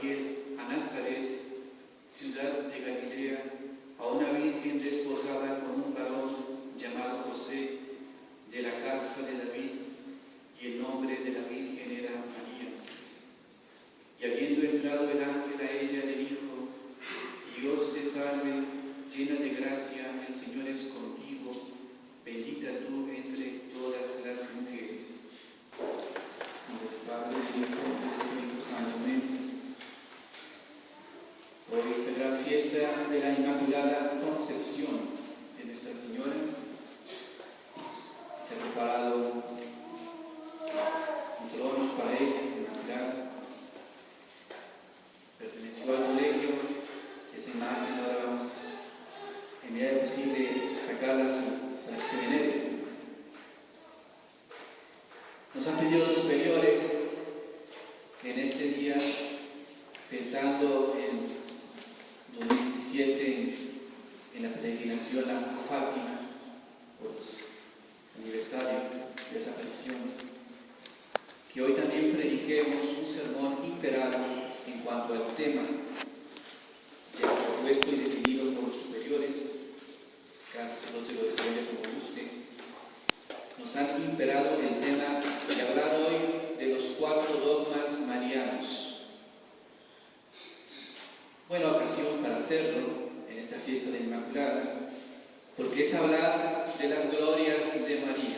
Gabriel a Nazaret, ciudad de Galilea, a una virgen desposada con un varón llamado José, de la casa de David, y el nombre de la virgen era María. Y habiendo entrado el ángel a ella, le dijo: Dios te salve, llena de gracia, el Señor es contigo, bendita tú entre todas las mujeres. Padre, del Hijo y del Espíritu Santo. Amén. Hoy esta gran fiesta de la Inmaculada Concepción de Nuestra Señora. Se ha preparado un trono para ella, inmaculada. Perteneció al colegio. Esa imagen ahora vamos, en medida de posible, sacarla para que se venere. Nos han pedido los superiores que en este día, pensando en 2017, en la peregrinación a Fátima, por los aniversarios de esa aparición, que hoy también prediquemos un sermón imperado en cuanto al tema, ya propuesto y definido por los superiores. Cada sacerdote lo desarrolla como guste. Nos han imperado el tema de hablar hoy de los 4 dogmas marianos. Buena ocasión para hacerlo en esta fiesta de Inmaculada, porque es hablar de las glorias de María,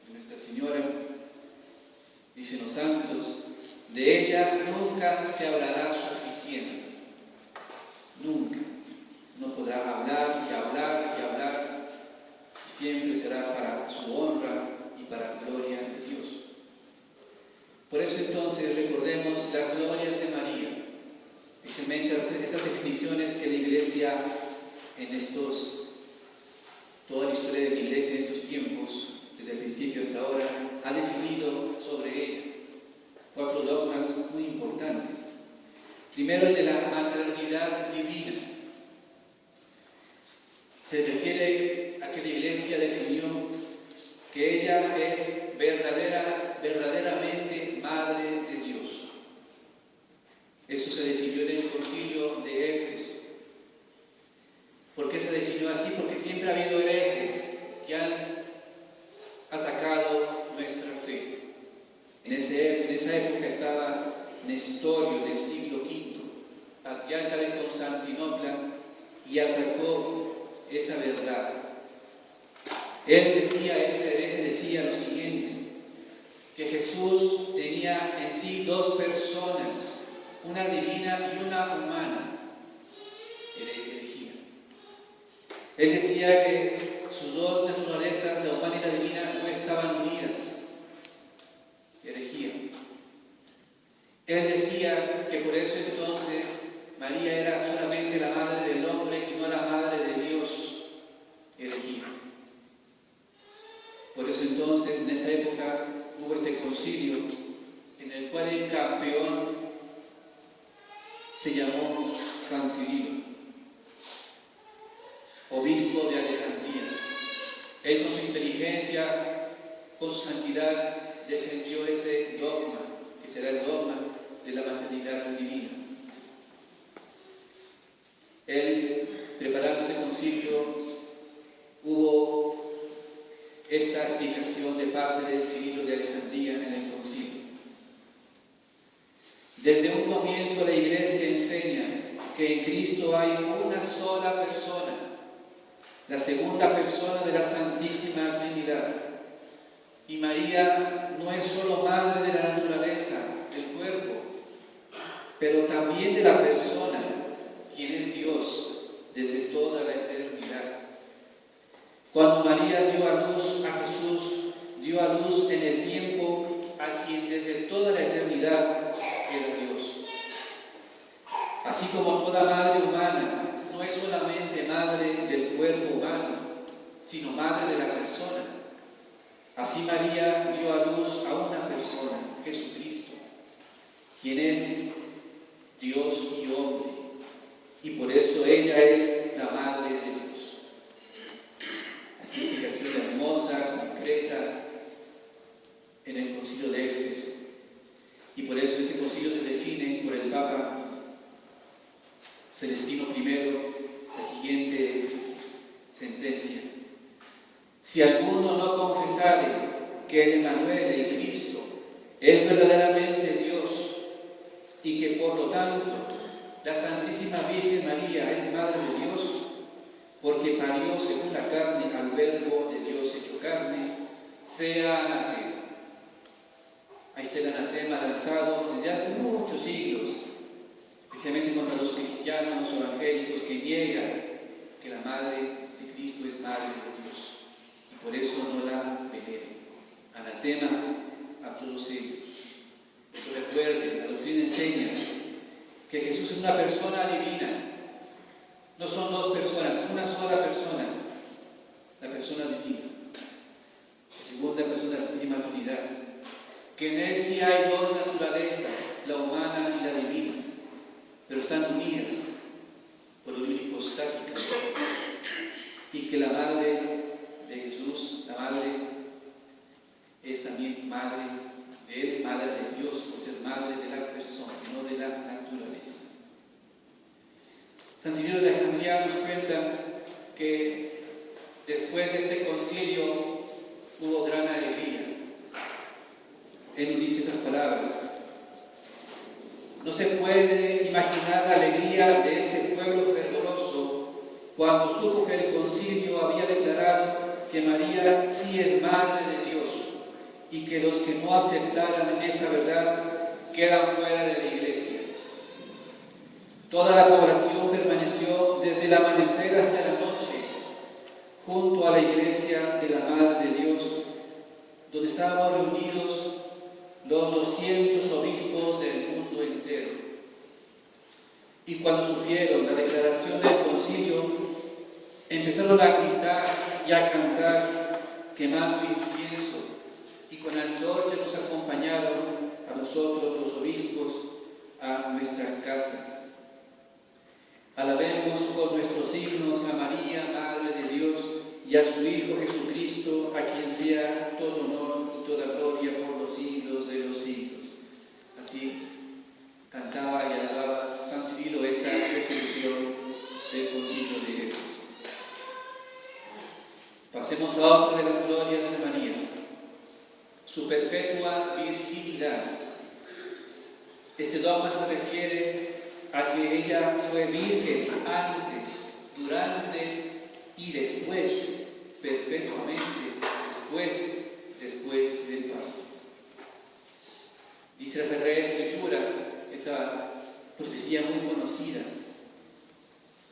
de Nuestra Señora. Dicen los santos, de ella nunca se hablará suficiente. Nunca. No podrá hablar y hablar y hablar. Siempre será para su honra y para la gloria de Dios. Por eso entonces recordemos las glorias de María. Esas definiciones que la Iglesia toda la historia de la Iglesia en estos tiempos, desde el principio hasta ahora, ha definido sobre ella. 4 dogmas muy importantes. Primero, el de la maternidad divina. Se refiere a que la Iglesia definió que ella es verdaderamente Madre de Dios. Eso se definió en el Concilio de Éfeso. ¿Por qué se definió así? Porque siempre ha habido herejes que han atacado nuestra fe. En esa época estaba Nestorio del siglo V, patriarca de Constantinopla, y atacó esa verdad. Este hereje decía lo siguiente, que Jesús tenía en sí 2 personas, una divina y una humana. Herejía. Él decía que sus 2 naturalezas, la humana y la divina, no estaban unidas. Herejía. Él decía que por eso entonces María era solamente la madre del hombre y no la madre de Dios. Herejía. Por eso entonces en esa época hubo este concilio en el cual el campeón se llamó San Cirilo, obispo de Alejandría. Él con su inteligencia, con su santidad, defendió ese dogma, que será el dogma de la maternidad divina. Él, preparando ese concilio, hubo esta explicación de parte del Cirilo de Alejandría en el concilio. Desde un comienzo la Iglesia enseña que en Cristo hay una sola persona, la segunda persona de la Santísima Trinidad. Y María no es solo madre de la naturaleza, del cuerpo, pero también de la persona, quien es Dios desde toda la eternidad. Cuando María dio a luz a Jesús, dio a luz en el tiempo a quien desde toda la eternidad era Dios. Así como toda madre humana no es solamente madre del cuerpo humano, sino madre de la persona, así María dio a luz a una persona, Jesucristo, quien es Dios y hombre, y por eso ella es la madre de Dios. Así explicación hermosa, concreta, en el Concilio de Éfeso. Y por eso ese concilio se define por el Papa Celestino I, la siguiente sentencia: si alguno no confesare que el Emmanuel, el Cristo, es verdaderamente Dios y que por lo tanto la Santísima Virgen María es Madre de Dios, porque parió según la carne al Verbo de Dios hecho carne, sea anatema. Ahí está el anatema lanzado desde hace muchos siglos, especialmente contra los cristianos evangélicos que niegan que la Madre de Cristo es Madre de Dios y por eso no la veneran. Anatema a todos ellos. Pero recuerden, la doctrina enseña que Jesús es una persona divina. No son dos personas, una sola persona, la persona divina. La segunda persona de la Santísima Trinidad. Que en él sí hay dos naturalezas, la humana y la divina, pero están unidas por lo hipostática. Y que la Madre de Jesús, la Madre, es también Madre de él, Madre de Dios, por ser Madre de la persona, no de la naturaleza. San Cirilo de Alejandría nos cuenta que después de este concilio hubo gran alegría. Él nos dice esas palabras: no se puede imaginar la alegría de este pueblo fervoroso cuando supo que el concilio había declarado que María sí es Madre de Dios y que los que no aceptaran esa verdad quedan fuera de la Iglesia. Toda la población permaneció desde el amanecer hasta la noche junto a la iglesia de la Madre de Dios, donde estábamos reunidos los 200 obispos del mundo entero. Y cuando supieron la declaración del concilio, empezaron a gritar y a cantar, quemando incienso, y con antorchas nos acompañaron a nosotros los obispos a nuestras casas. Alabemos con nuestros himnos a María, Madre de Dios, y a su Hijo Jesucristo, a quien sea todo honor y toda gloria por los siglos de los siglos. Así cantaba y alababa San Cirilo esta resolución del Concilio de Éfeso. Pasemos a otra de las glorias de María, su perpetua virginidad. Este dogma se refiere a que ella fue virgen antes, durante y después, perpetuamente, después del parto. Dice la Sagrada Escritura, esa profecía muy conocida: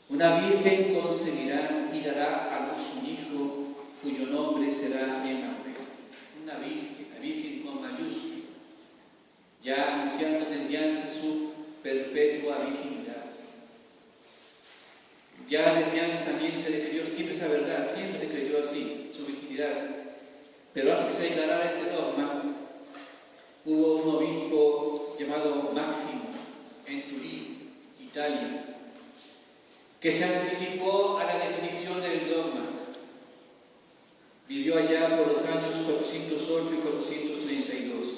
una virgen concebirá y dará a luz un hijo cuyo nombre será Emmanuel. Una virgen, la virgen con mayúscula, ya anunciando desde antes su perpetua virginidad. Ya desde antes también se le creyó siempre esa verdad, siempre se creyó así, su virginidad. Pero antes que se declarara este dogma, hubo un obispo llamado Máximo en Turín, Italia, que se anticipó a la definición del dogma. Vivió allá por los años 408 y 432.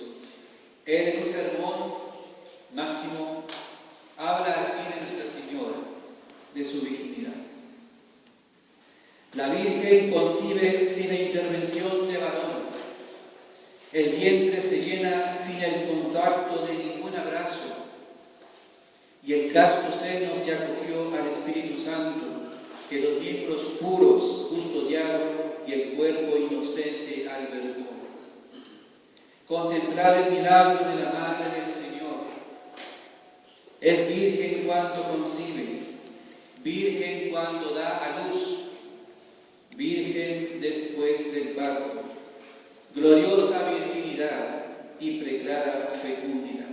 Él, en un sermón, Máximo habla así de Nuestra Señora, de su virginidad. La Virgen concibe sin la intervención de varón. El vientre se llena sin el contacto de ningún abrazo. Y el casto seno se acogió al Espíritu Santo, que los miembros puros custodiaron y el cuerpo inocente albergó. Contemplad el milagro de la Madre del Señor. Es virgen cuando concibe, virgen cuando da a luz, virgen después del parto, gloriosa virginidad y preclara fecundidad.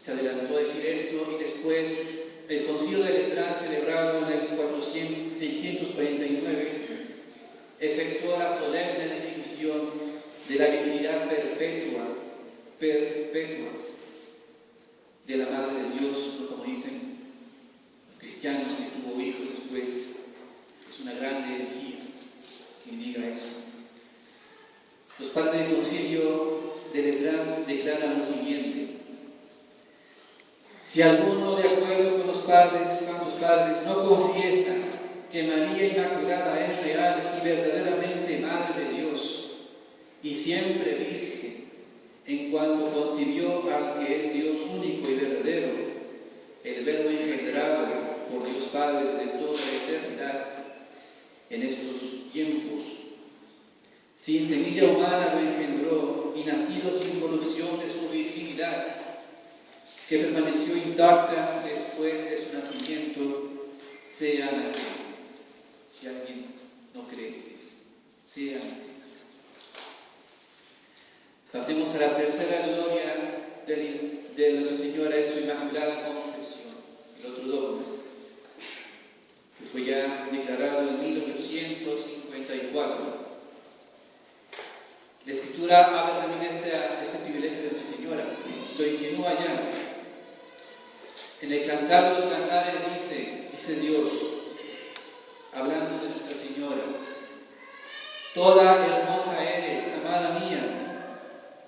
Se adelantó a decir esto y después el Concilio de Letrán, celebrado en el 649, efectuó la solemne definición de la virginidad perpetua de la Madre de Dios, como dicen los cristianos, que tuvo hijos después. Es una grande herejía quien diga eso. Los padres del Concilio de Letrán declararon declaran lo siguiente: si alguno, de acuerdo con los padres, santos padres, no confiesa que María Inmaculada es real y verdaderamente Madre de Dios y siempre virgen, en cuanto concibió al que es Dios único y verdadero, el Verbo engendrado por Dios Padre de toda la eternidad, en estos tiempos, sin semilla humana lo engendró y nacido sin corrupción de su virginidad, que permaneció intacta después de su nacimiento, sea anaquema. Si alguien no cree, sea anaquema. Pasemos a la tercera gloria de Nuestra Señora en su Inmaculada Concepción, el otro dogma, que fue ya declarado en 1854. La Escritura habla también de este privilegio de Nuestra Señora, lo insinúa ya. En el Cantar de los Cantares dice Dios, hablando de Nuestra Señora: toda hermosa eres, amada mía,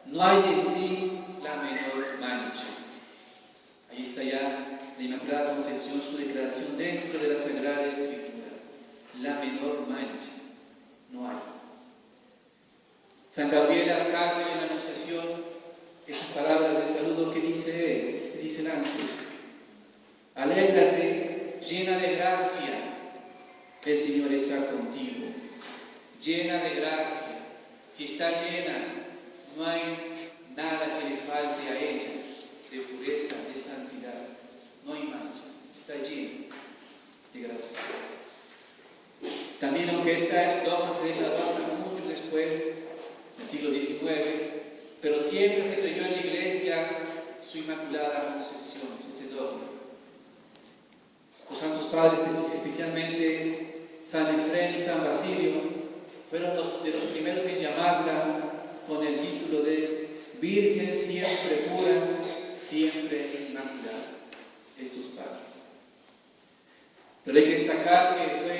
no hay en ti la menor mancha. Ahí está ya la Inmaculada Concepción, su declaración dentro de la Sagrada Escritura. La menor mancha, no hay. San Gabriel Arcángel en la Anunciación, esas palabras de saludo que dice él, dice el ángel: alégrate, llena de gracia, el Señor está contigo. Llena de gracia. Si está llena, no hay nada que le falte a ella de pureza, de santidad. No hay mancha, está llena de gracia. También, aunque esta dogma se declaró hasta mucho después, en el siglo XIX, pero siempre se creyó en la Iglesia su Inmaculada Concepción, ese dogma. Los santos padres, especialmente San Efrén y San Basilio, fueron de los primeros en llamarla con el título de Virgen siempre pura, siempre inmaculada. Estos padres. Pero hay que destacar que fue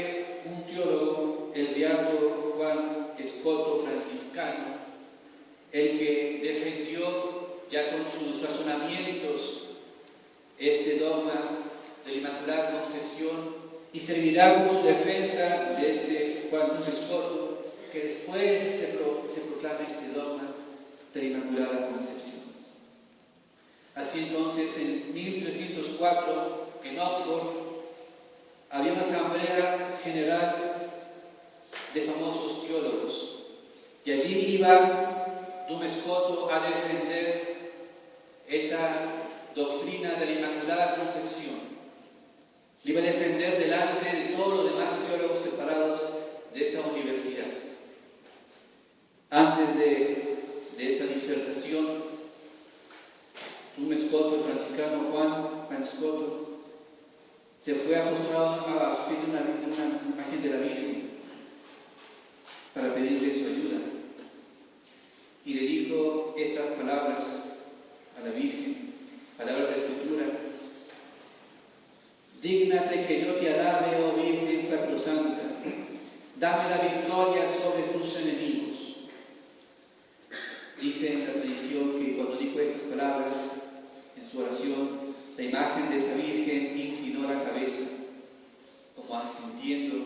un teólogo, el beato Juan Escoto, franciscano, el que defendió ya con sus razonamientos este dogma de la Inmaculada Concepción, y servirá por su defensa de este Juan Escoto, que después se proclama este dogma de la Inmaculada Concepción. Así entonces, en 1304, en Oxford, había una asamblea general de famosos teólogos, y allí iba Dumas Scoto a defender esa doctrina de la Inmaculada Concepción. Le iba a defender delante de todos los demás teólogos preparados de esa universidad. Antes de esa disertación, Dumas Scoto, el franciscano Juan Scoto, se fue acostado a los pies de una imagen de la Virgen para pedirle su ayuda. Y le dijo estas palabras a la Virgen, palabras de la Escritura: dígnate que yo te alabe, oh Virgen sacrosanta, dame la victoria sobre tus enemigos. Dice en la tradición que cuando dijo estas palabras en su oración, la imagen de esa Virgen inclinó la cabeza, como asintiendo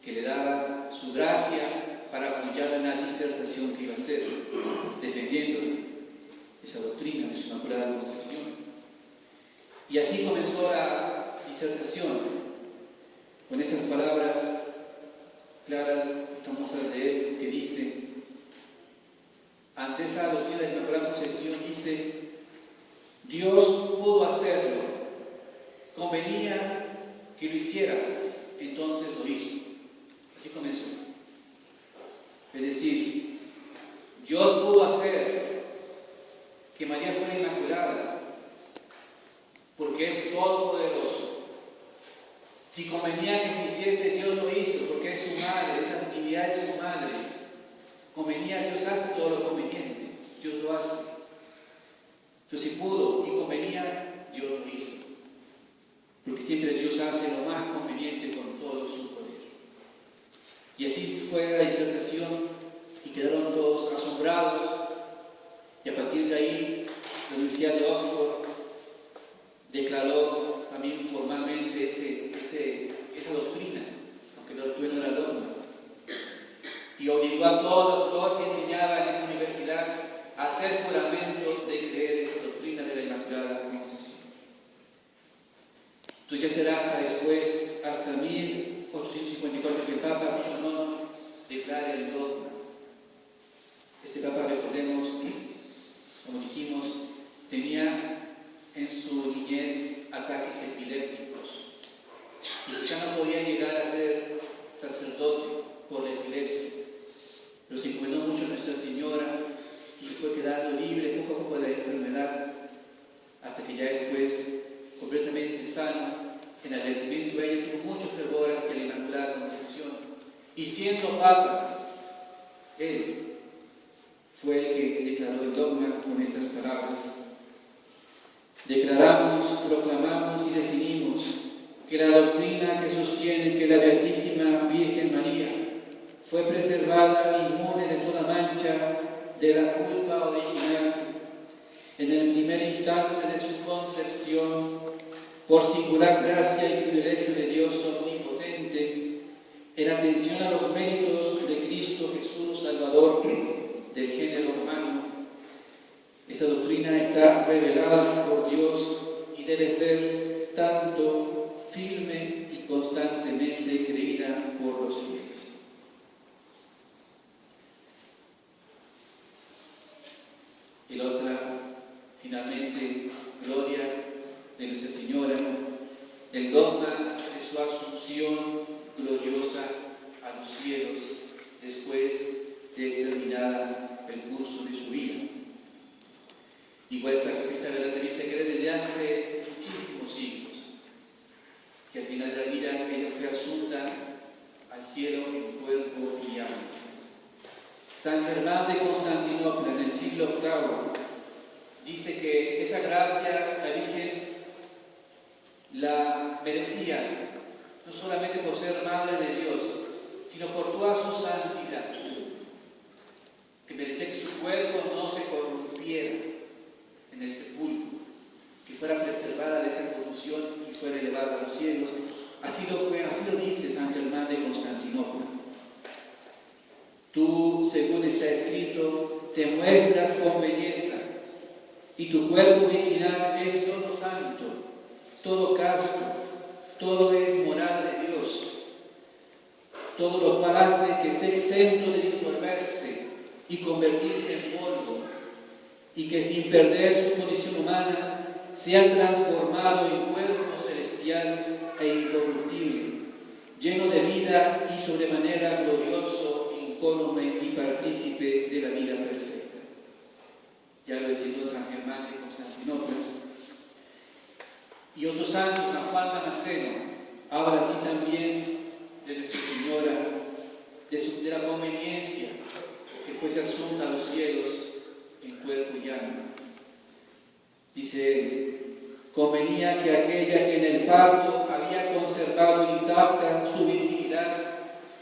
que le daba su gracia para apoyar en la disertación que iba a hacer, defendiendo esa doctrina de su Inmaculada Concepción. Y así comenzó la disertación, con esas palabras claras, famosas de él, que dice, ante esa doctrina de la Inmaculada Concepción, dice: Dios pudo hacerlo, convenía que lo hiciera, entonces lo hizo. Así comenzó. Es decir, Dios pudo hacer que María fuera inmaculada, porque es todopoderoso. Si convenía que se hiciese, Dios lo hizo, porque es su madre, esa divinidad es su madre. Convenía, Dios hace todo lo conveniente, Dios lo hace. Entonces, si pudo y convenía, Dios lo hizo. Porque siempre Dios hace lo más conveniente con todo su poder. Y así fue la disertación, y quedaron todos asombrados. Y a partir de ahí, la Universidad de Oxford declaró también formalmente esa doctrina, aunque la doctrina no era dogma, y obligó a todo doctor que enseñaba en esa universidad a hacer juramento de creer esa doctrina de la Inmaculada Concepción. Entonces ya será hasta después, hasta 1854, que el Papa Pío IX declara el dogma. Este Papa, recordemos, como dijimos, tenía en su niñez ataques epilépticos y ya no podía llegar a ser sacerdote por la epilepsia, pero se encomendó mucho a Nuestra Señora y fue quedando libre poco a poco de la enfermedad, hasta que ya después, completamente sano, en agradecimiento a ella, tuvo mucho fervor hacia la Inmaculada Concepción, y siendo Papa, él fue el que declaró el dogma con estas palabras: declaramos, proclamamos y definimos que la doctrina que sostiene que la Beatísima Virgen María fue preservada inmune de toda mancha de la culpa original en el primer instante de su concepción, por singular gracia y privilegio de Dios omnipotente, en atención a los méritos de Cristo Jesús, Salvador del género humano. Esta doctrina está revelada por Dios y debe ser tanto firme y constantemente creída por los fieles. Y la otra, finalmente, gloria de Nuestra Señora, el dogma de su asunción gloriosa a los cielos después de terminada el curso de su vida. Igual esta verdad también se cree desde hace muchísimos siglos, que al final de la vida ella fue asunta al cielo en cuerpo y alma. San Germán de Constantinopla, en el siglo VIII, dice que esa gracia la Virgen la merecía, no solamente por ser Madre de Dios, sino por toda su santidad, que merecía que su cuerpo no se corrompiera en el sepulcro, que fuera preservada de esa corrupción y fuera elevada a los cielos. Así lo dice San Germán de Constantinopla. Tú, según está escrito, te muestras con belleza, y tu cuerpo virginal es todo santo, todo casto, todo es morada de Dios, todo lo cual hace que esté exento de disolverse y convertirse en polvo, y que sin perder su condición humana sea transformado en cuerpo celestial e incorruptible, lleno de vida y sobremanera glorioso, incólume y partícipe de la vida perfecta. Ya lo decía San Germán de Constantinopla. Y otro santo, San Juan Damasceno, habla así también de Nuestra Señora, de la conveniencia que fuese asunta a los cielos en cuerpo y alma. Dice él: convenía que aquella que en el parto había conservado intacta su virginidad,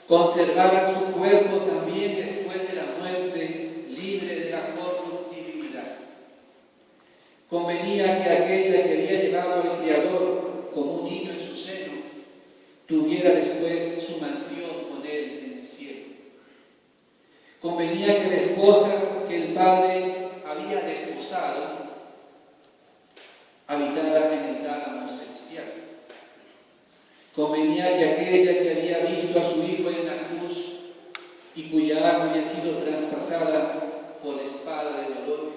conservara su cuerpo también después de la muerte, libre de la corruptibilidad. Convenía que aquella que había llevado al Criador como un niño en su seno, tuviera después su mansión con él en el cielo. Convenía que la esposa que el Padre había desposado habitara en el tálamo celestial. Convenía que aquella que había visto a su Hijo en la cruz y cuya alma había sido traspasada por la espada del dolor,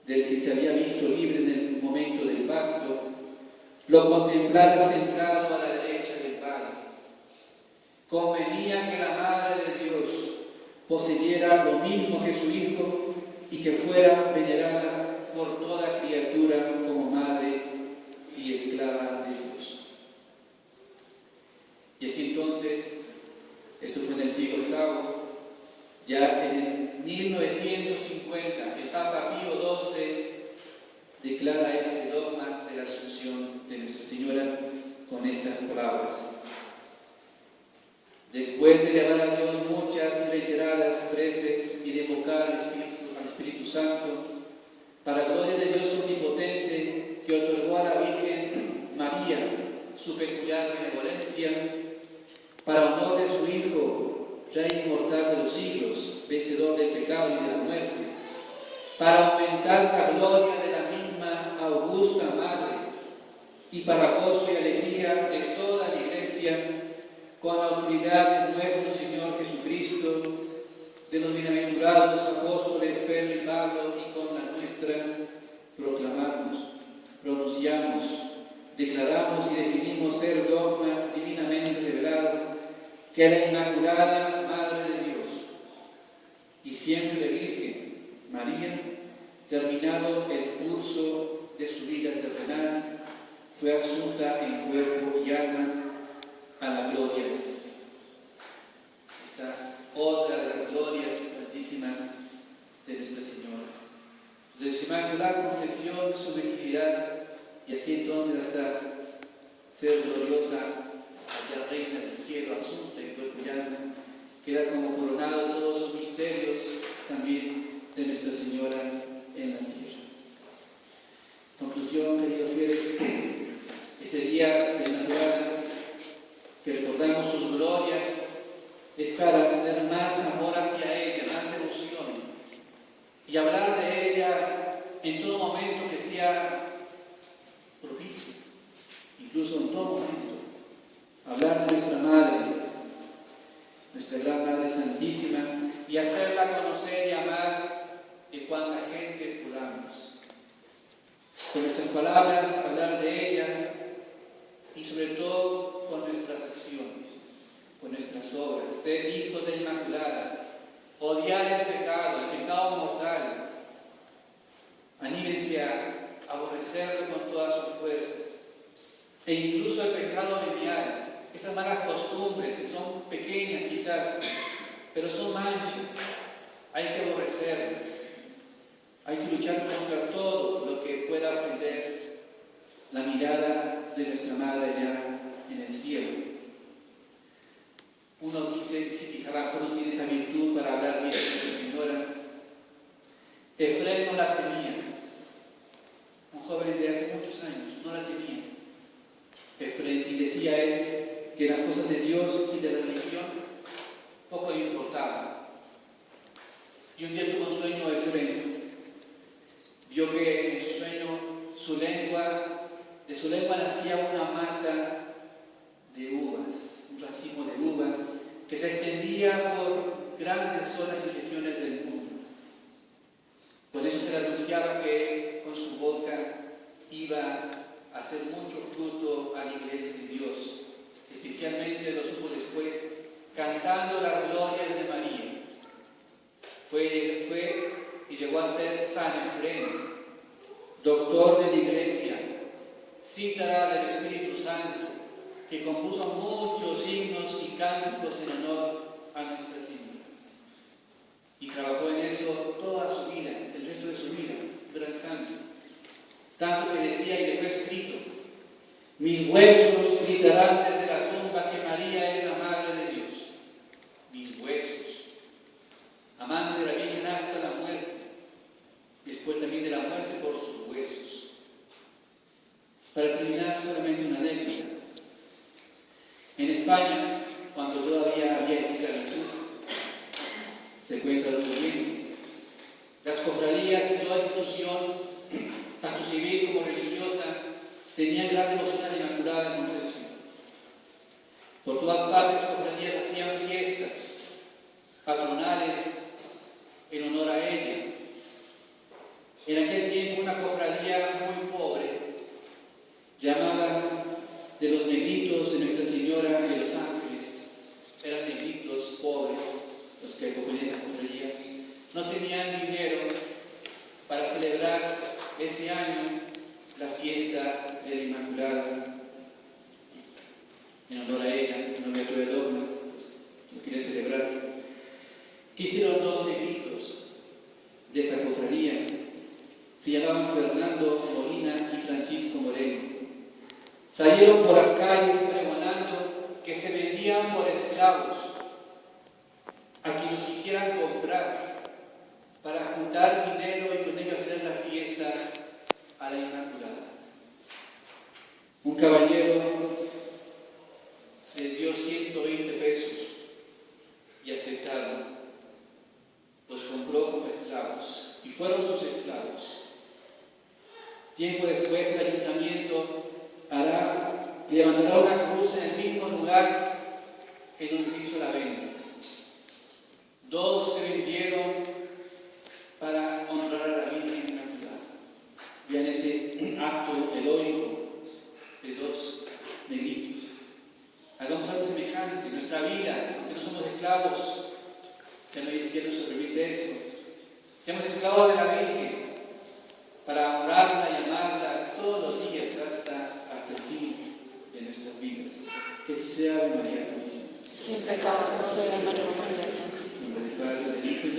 del que se había visto libre en el momento del parto, lo contemplara sentado a la derecha del Padre. Convenía que la Madre de Dios poseyera lo mismo que su Hijo y que fuera venerada por toda criatura como madre y esclava de Dios. Y así entonces, esto fue en el siglo VIII, ya en 1950, el Papa Pío XII declara este dogma de la Asunción de Nuestra Señora con estas palabras: después de elevar a Dios muchas y reiteradas preces y de invocar al Espíritu Santo, para gloria de Iglesia, para honor de su Hijo, Rey inmortal de los siglos, vencedor del pecado y de la muerte, para aumentar la gloria de la misma augusta Madre, y para gozo y alegría de toda la Iglesia, con la autoridad de nuestro Señor Jesucristo, de los bienaventurados apóstoles Pedro y Pablo, y con la nuestra, proclamamos, pronunciamos, declaramos y definimos ser dogma divinamente revelado, que la Inmaculada Madre de Dios y siempre Virgen María, terminado el curso de su vida terrenal, fue asunta en cuerpo y alma a la gloria del cielo. Esta otra de las glorias altísimas de Nuestra Señora. De su Inmaculada Concepción, su virginidad, y así entonces hasta ser gloriosa, la reina del cielo, asunta en cuerpo y alma, queda como coronado todos los misterios también de Nuestra Señora en la tierra. Conclusión, queridos fieles, este día de Navidad, que recordamos sus glorias, es para tener más amor hacia ella, más devoción, y hablar de ella en todo momento que sea propicio, incluso en todo momento. Hablar de nuestra Madre, nuestra gran Madre Santísima, y hacerla conocer y amar de cuanta gente podamos. Con nuestras palabras, hablar de ella, y sobre todo con nuestras acciones, con nuestras obras, ser hijos de la Inmaculada, odiar el pecado mortal, anímense a aborrecerlo con todas sus fuerzas, e incluso el pecado venial, esas malas costumbres que son pequeñas quizás, pero son manchas, hay que aborrecerlas, hay que luchar contra todo lo que pueda ofender la mirada de nuestra Madre allá en el cielo. Uno dice quizá a lo mejor no tiene esa virtud para hablar bien de Nuestra Señora. Efrén no la tenía, un joven de hace muchos años, no la tenía. Efrén, y decía él que las cosas de Dios y de la religión poco le importaban. Y un día tuvo un sueño Efrén. Vio que en su sueño de su lengua nacía una mata de uvas, un racimo de uvas que se extendía por grandes zonas y regiones del mundo. Por eso se le anunciaba que con su boca iba a hacer mucho fruto a la Iglesia de Dios. Especialmente lo supo después, cantando las glorias de María. Fue y llegó a ser San Efrén, doctor de la Iglesia, cítara del Espíritu Santo, que compuso muchos himnos y cánticos en honor a Nuestra Señora. Y trabajó en eso toda su vida, el resto de su vida, gran santo. Tanto que decía y dejó escrito: mis huesos gritarán desde la tumba que María es la Madre de Dios. Mis huesos. Amante de la Virgen hasta la muerte. Después también de la muerte por sus huesos. Para terminar, solamente una anécdota. En España, cuando todavía había esclavitud, se cuenta lo siguiente: las cofradías y toda institución, tanto civil como religiosa, tenían gran devoción a la Inmaculada Concepción. Por todas partes, cofradías hacían fiestas patronales en honor a ella. En aquel tiempo, una cofradía muy pobre, llamada de los negritos de Nuestra Señora de los Ángeles, eran negritos pobres los que acompañaban esa cofradía, no tenían dinero para celebrar ese año la fiesta de la Inmaculada en honor a ella, en honor de dogmas, pues, no querían celebrar. ¿Qué hicieron dos negritos de esa cofradía? Se llamaban Fernando Molina y Francisco Moreno. Salieron por las calles pregonando que se vendían por esclavos a quienes quisieran comprar para juntar dinero y con ello hacer la fiesta a la Inmaculada. Un caballero Tiempo después el ayuntamiento levantará una cruz en el mismo lugar en donde se hizo la venta. Dos se vendieron para honrar a la Virgen Inmaculada. Vean ese acto heroico de dos negritos. Hagamos algo semejante en nuestra vida, aunque no somos esclavos. Ya no se permite eso. Seamos esclavos de la Virgen para honrarla y amarla todos los días hasta el fin de nuestras vidas. Que así sea, Ave María Purísima. Sin pecado, soy la María Santísima. En nombre del Padre, del Hijo y